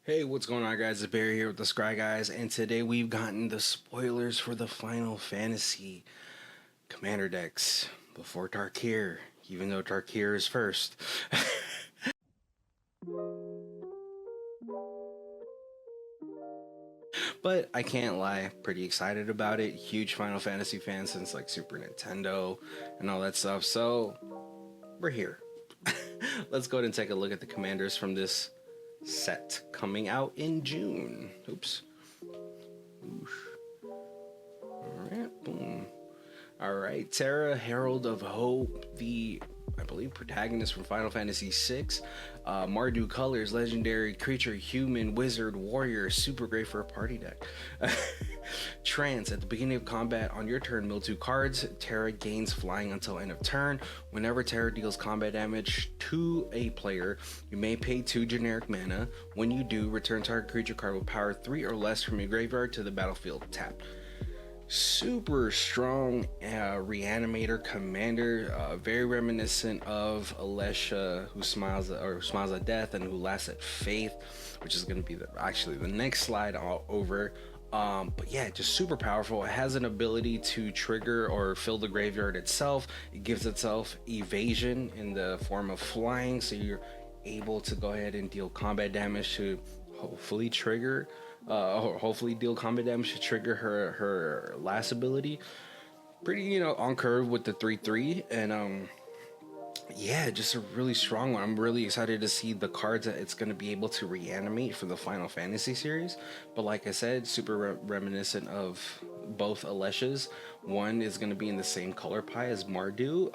Hey, what's going on, guys? It's Barry here with the Scry Guys, and today we've gotten the spoilers for the Final Fantasy Commander decks before Tarkir, even though Tarkir is first. But I can't lie, pretty excited about it. Huge Final Fantasy fan since like Super Nintendo and all that stuff. So we're here. Let's go ahead and take a look at the commanders from this set coming out in June. Oops. Alright, boom. Alright, Terra, Herald of Hope, I believe, protagonist from Final Fantasy VI. Mardu colors, legendary creature, human, wizard, warrior, super great for a party deck. Trance, at the beginning of combat on your turn, mill 2 cards. Terra gains flying until end of turn. Whenever Terra deals combat damage to a player, you may pay 2 generic mana. When you do, return target creature card with power 3 or less from your graveyard to the battlefield tapped. Super strong reanimator commander, very reminiscent of Alesha, who smiles at death and who laughs at faith, which is going to be actually the next slide all over. But yeah, just super powerful. It has an ability to trigger or fill the graveyard itself. It gives itself evasion in the form of flying, so you're able to go ahead and deal combat damage to hopefully trigger or hopefully deal combat damage to trigger her last ability. Pretty, on curve with the 3/3, and yeah, just a really strong one. I'm really excited to see the cards that it's going to be able to reanimate for the Final Fantasy series. But like I said, super reminiscent of both Alesha's. One is going to be in the same color pie as Mardu,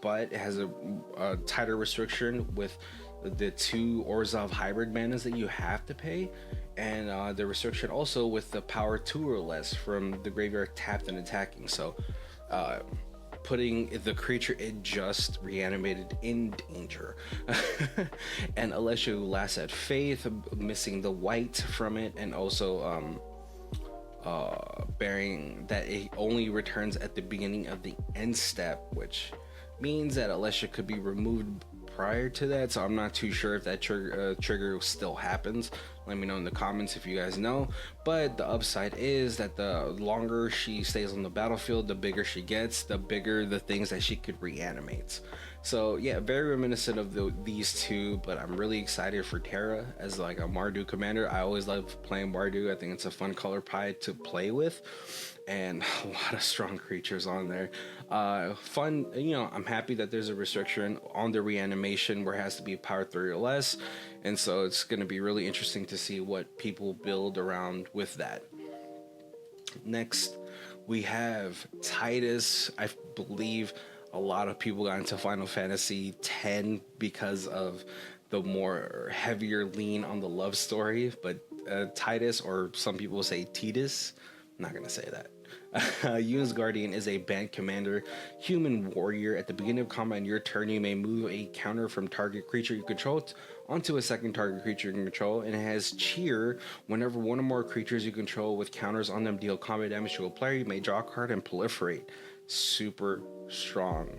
but it has a tighter restriction with the 2 Orzhov hybrid manas that you have to pay, and the restriction also with the power 2 or less from the graveyard tapped and attacking. So putting the creature it just reanimated in danger. And Alesha, who laughs at faith, missing the white from it, and also bearing that it only returns at the beginning of the end step, which means that Alesha could be removed prior to that, so I'm not too sure if that trigger still happens. Let me know in the comments if you guys know. But the upside is that the longer she stays on the battlefield, the bigger she gets, the bigger the things that she could reanimate. So yeah, very reminiscent of these two, but I'm really excited for Terra as like a Mardu commander. I always love playing Mardu. I think it's a fun color pie to play with, and a lot of strong creatures on there. Fun, I'm happy that there's a restriction on the reanimation where it has to be power 3 or less, and so it's going to be really interesting to see what people build around with that. Next, we have Titus. I believe a lot of people got into Final Fantasy X because of the more heavier lean on the love story, but Titus, or some people say Titus, I'm not gonna say that. Yuna's Guardian is a band commander, human warrior. At the beginning of combat in your turn, you may move a counter from target creature you control onto a second target creature you control, and it has cheer. Whenever one or more creatures you control with counters on them deal combat damage to a player, you may draw a card and proliferate. Super strong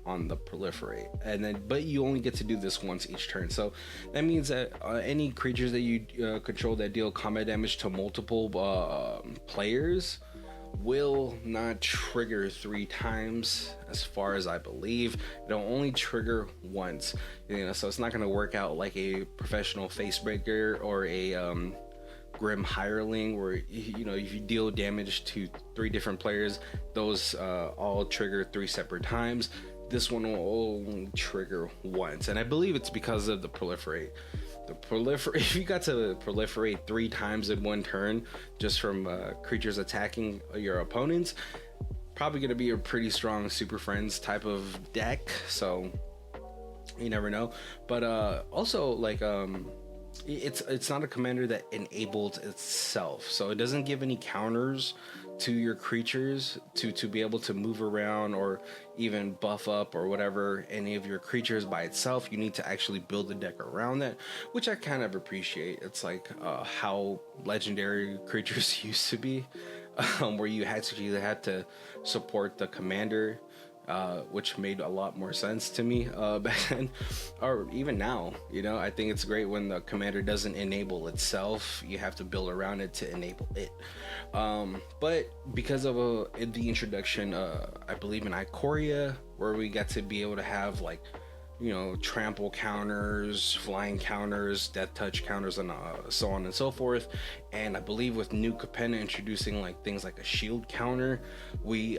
on the proliferate, and then but you only get to do this once each turn. So that means that any creatures that you control that deal combat damage to multiple players will not trigger 3 times, as far as I believe. It'll only trigger once, so it's not going to work out like a professional facebreaker or a grim hireling, where if you deal damage to 3 different players, those all trigger 3 separate times. This one will only trigger once, and I believe it's because of the proliferate. If you got to proliferate 3 times in one turn just from creatures attacking your opponents, probably going to be a pretty strong Super Friends type of deck, so you never know. But also, like, it's not a commander that enables itself, so it doesn't give any counters to your creatures to be able to move around or even buff up or whatever any of your creatures by itself. You need to actually build a deck around that, which I kind of appreciate. It's like how legendary creatures used to be, where you had to support the commander which made a lot more sense to me back then, or even now. I think it's great when the commander doesn't enable itself. You have to build around it to enable it. But because of the introduction, I believe in Ikoria, where we got to be able to have like trample counters, flying counters, death touch counters, and so on and so forth. And I believe with New Capenna introducing like things like a shield counter, we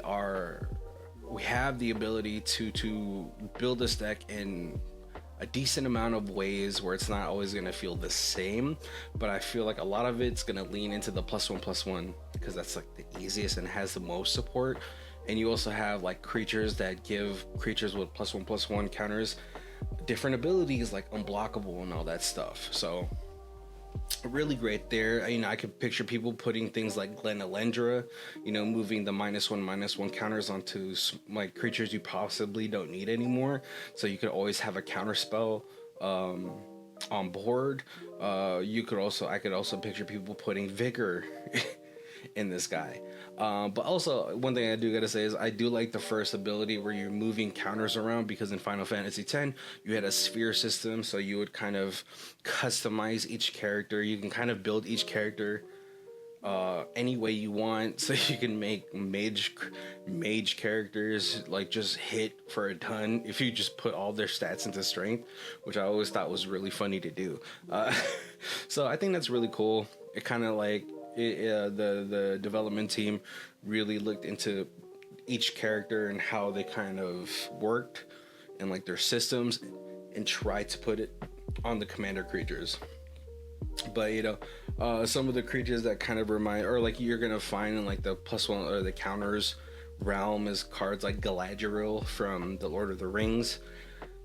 have the ability to build this deck in a decent amount of ways where it's not always going to feel the same, but I feel like a lot of it's going to lean into the +1/+1 because that's like the easiest and has the most support. And you also have like creatures that give creatures with +1/+1 counters different abilities like unblockable and all that stuff. So really great there. I could picture people putting things like Glen Elendra, moving the -1/-1 counters onto like creatures you possibly don't need anymore. So you could always have a counter spell on board. I could also picture people putting Vigor in this guy. But also, one thing I do gotta say is I do like the first ability where you're moving counters around, because in Final Fantasy X you had a sphere system, so you would kind of customize each character. You can kind of build each character any way you want, so you can make mage characters like just hit for a ton if you just put all their stats into strength, which I always thought was really funny to do. So I think that's really cool. It kind of like the development team really looked into each character and how they kind of worked and like their systems, and tried to put it on the commander creatures. But some of the creatures that kind of remind, or like you're gonna find in like the +1 or the counters realm, is cards like Galadriel from the Lord of the Rings.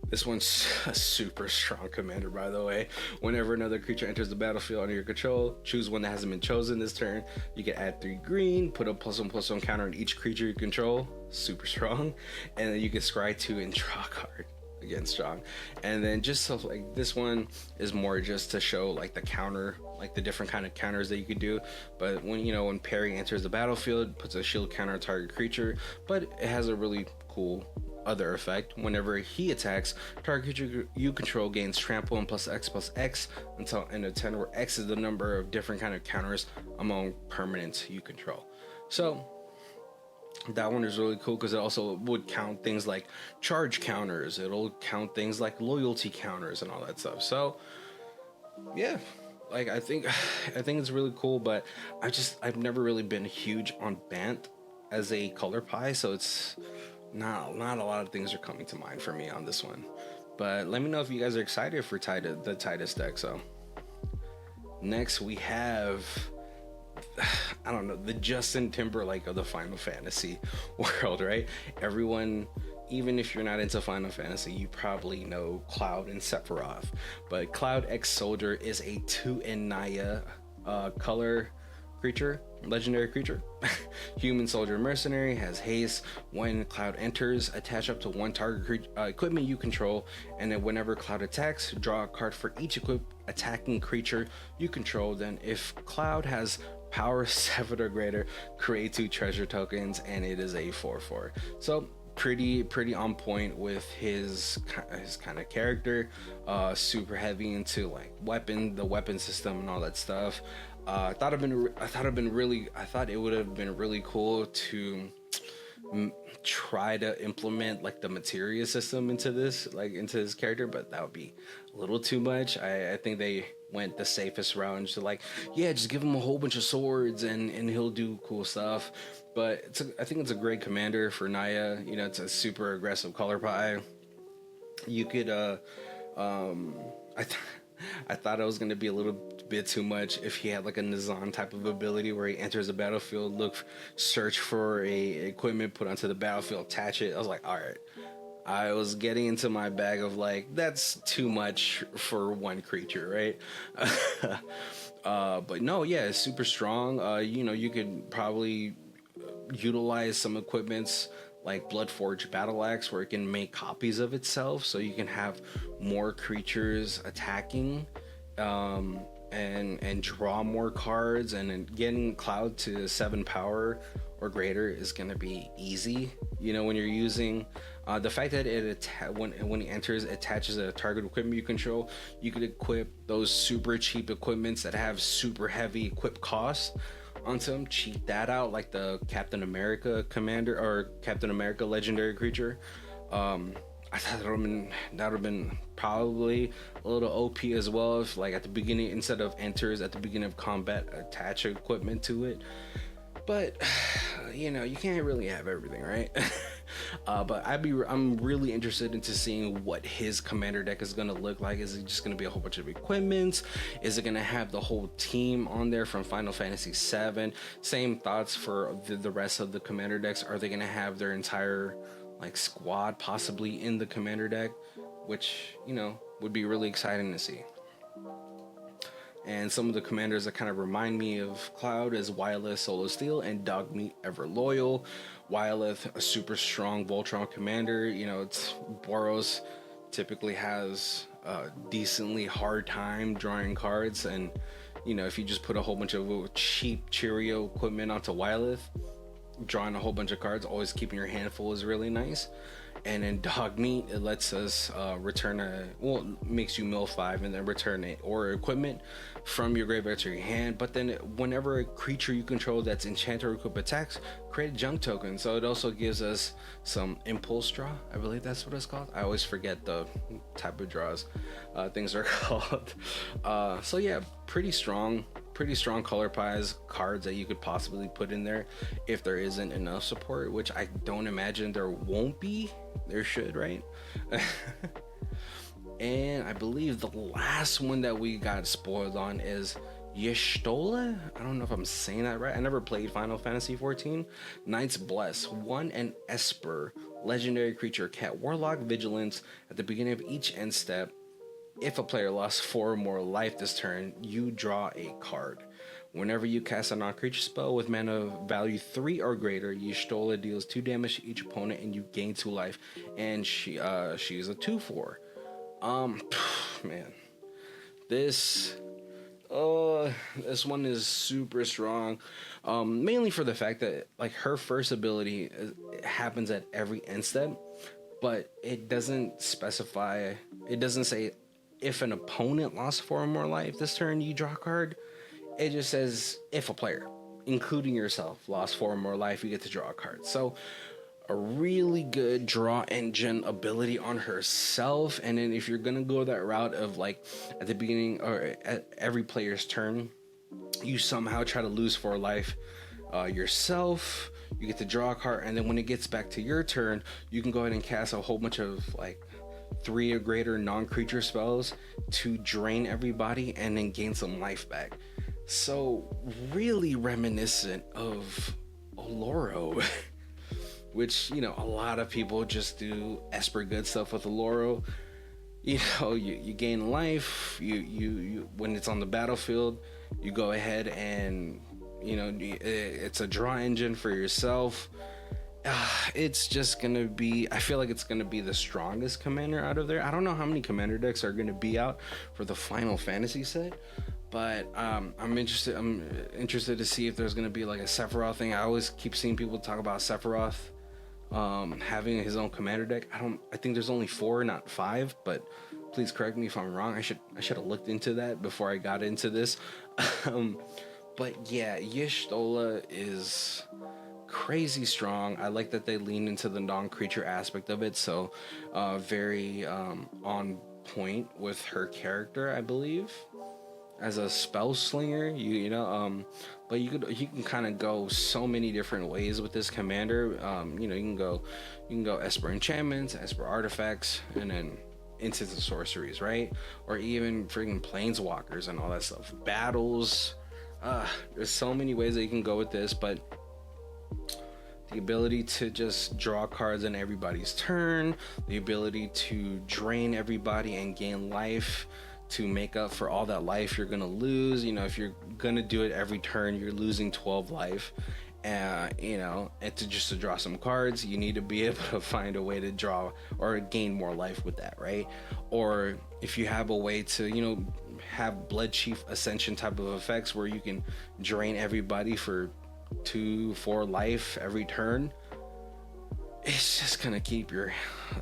This one's a super strong commander, by the way. Whenever another creature enters the battlefield under your control, choose one that hasn't been chosen this turn. You can add 3 green, put a +1/+1 counter on each creature you control. Super strong. And then you can scry 2 and draw a card. Again, strong. And then just so like this one is more just to show like the counter, like the different kind of counters that you could do. But when Perry enters the battlefield, puts a shield counter on target creature, but it has a really cool other effect. Whenever he attacks, target creature you control gains trample and +X/+X until end of turn, where X is the number of different kind of counters among permanents you control. So that one is really cool because it also would count things like charge counters. It'll count things like loyalty counters and all that stuff. So yeah, like I think it's really cool. But I've never really been huge on Bant as a color pie, so it's not a lot of things are coming to mind for me on this one. But let me know if you guys are excited for the Titus deck. So next we have, I don't know, the Justin Timberlake of the Final Fantasy world, right? Everyone, even if you're not into Final Fantasy, you probably know Cloud and Sephiroth. But Cloud X Soldier is a 2 in Naya color creature, legendary creature. Human soldier mercenary, has haste. When Cloud enters, attach up to 1 target equipment you control, and then whenever Cloud attacks, draw a card for each attacking creature you control. Then if Cloud has power 7 or greater, create 2 treasure tokens, and it is a 4/4. So pretty on point with his kind of character. Super heavy into like the weapon system and all that stuff. I thought it would have been really cool to try to implement like the materia system into this character, but that would be a little too much. I think they went the safest route and just like, yeah, just give him a whole bunch of swords and he'll do cool stuff. But I think it's a great commander for Naya. It's a super aggressive color pie. You could I thought it was going to be a little bit too much if he had like a Nizan type of ability where he enters the battlefield, search for a equipment, put onto the battlefield, attach it. I was like, all right. I was getting into my bag of like, that's too much for one creature, right? But no, yeah, it's super strong. You could probably utilize some equipments like Bloodforged Battle Axe, where it can make copies of itself, so you can have more creatures attacking and draw more cards, and then getting Cloud to 7 power or greater is going to be easy. You know, when you're using the fact that when it enters, it attaches a target equipment you control. You could equip those super cheap equipments that have super heavy equip costs onto them. Cheat that out, like the Captain America commander or Captain America legendary creature. I thought that would have been probably a little OP as well, if like at the beginning, instead of enters at the beginning of combat, attach equipment to it. But you know, you can't really have everything, right? But I'm really interested into seeing what his commander deck is gonna look like. Is it just gonna be a whole bunch of equipments? Is it gonna have the whole team on there from Final Fantasy VII? Same thoughts for the rest of the commander decks. Are they gonna have their entire like squad possibly in the commander deck, which, you know, would be really exciting to see. And some of the commanders that kind of remind me of Cloud is Wyleth, Solo Steel, and Dogmeat, Ever Loyal. Wyleth, a super strong Voltron commander. You know, it's Boros typically has a decently hard time drawing cards, and you know, if you just put a whole bunch of cheap Cheerio equipment onto Wyleth, drawing a whole bunch of cards, always keeping your hand full is really nice. And then Dogmeat, it lets us makes you mill 5 and then return it or equipment from your graveyard to your hand. But then whenever a creature you control that's enchanted or equipped attacks, create a junk token. So it also gives us some impulse draw. I believe that's what it's called. I always forget the type of draws things are called. So yeah, pretty strong color pies cards that you could possibly put in there if there isn't enough support, which I don't imagine there won't be. There should, right? And I believe the last one that we got spoiled on is Y'shtola. I don't know if I'm saying that right. I never played Final Fantasy 14. Knight's Bless, 1 and Esper, legendary creature, cat, warlock, vigilance. At the beginning of each end step, if a player lost 4 or more life this turn, you draw a card. Whenever you cast a non-creature spell with mana value 3 or greater, Y'shtola deals 2 damage to each opponent and you gain 2 life. And she is a 2/4. Man, this one is super strong. Mainly for the fact that like her first ability happens at every end step, but it doesn't specify. It doesn't say if an opponent lost 4 or more life this turn, you draw a card. It just says if a player, including yourself, lost 4 or more life, you get to draw a card. So a really good draw engine ability on herself. And then if you're gonna go that route of like at the beginning or at every player's turn, you somehow try to lose 4 life yourself, you get to draw a card, and then when it gets back to your turn, you can go ahead and cast a whole bunch of like 3 or greater non-creature spells to drain everybody and then gain some life back. So really reminiscent of Oloro. Which, you know, a lot of people just do Esper good stuff with Oloro. You know, you gain life, you when it's on the battlefield, you go ahead and, you know, it's a draw engine for yourself. It's just gonna be, I feel like it's gonna be the strongest commander out of there. I don't know how many commander decks are gonna be out for the Final Fantasy set, but I'm interested to see if there's gonna be like a Sephiroth thing. I always keep seeing people talk about Sephiroth having his own commander deck. I think there's only 4, not 5, but please correct me if I'm wrong. I should have looked into that before I got into this. But yeah, Y'shtola is crazy strong. I like that they lean into the non-creature aspect of it, so very on point with her character, I believe, as a spell slinger. You know, but you can kind of go so many different ways with this commander. You know, you can go Esper enchantments, Esper artifacts, and then into the sorceries, right? Or even freaking planeswalkers and all that stuff. Battles. There's so many ways that you can go with this, but the ability to just draw cards on everybody's turn, the ability to drain everybody and gain life to make up for all that life you're gonna lose. You know, if you're gonna do it every turn, you're losing 12 life. You know, and to draw some cards, you need to be able to find a way to draw or gain more life with that, right? Or if you have a way to, you know, have Blood Chief Ascension type of effects where you can drain everybody for 2-4 life every turn. It's just gonna keep your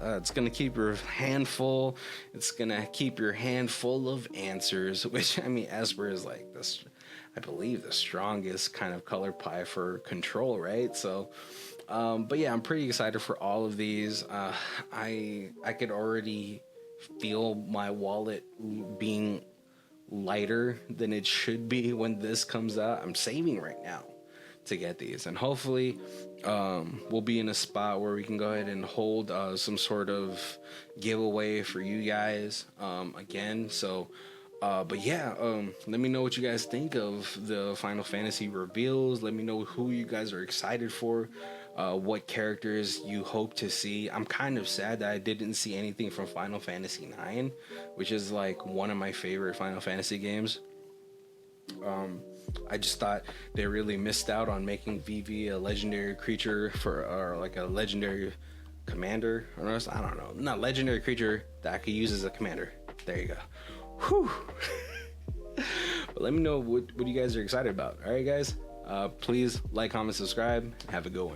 it's gonna keep your hand full. It's gonna keep your hand full of answers, which, I mean, Esper is like this, I believe, the strongest kind of color pie for control, right? So but yeah, I'm pretty excited for all of these. I could already feel my wallet being lighter than it should be when this comes out. I'm saving right now to get these, and hopefully we'll be in a spot where we can go ahead and hold some sort of giveaway for you guys again. So but yeah, let me know what you guys think of the Final Fantasy reveals. Let me know who you guys are excited for, what characters you hope to see. I'm kind of sad that I didn't see anything from Final Fantasy 9, which is like one of my favorite Final Fantasy games. I just thought they really missed out on making Vivi a legendary creature or like a legendary commander. Or I don't know, not legendary creature that I could use as a commander. There you go. Whew. But let me know what you guys are excited about. All right, guys. Please like, comment, subscribe. Have a good one.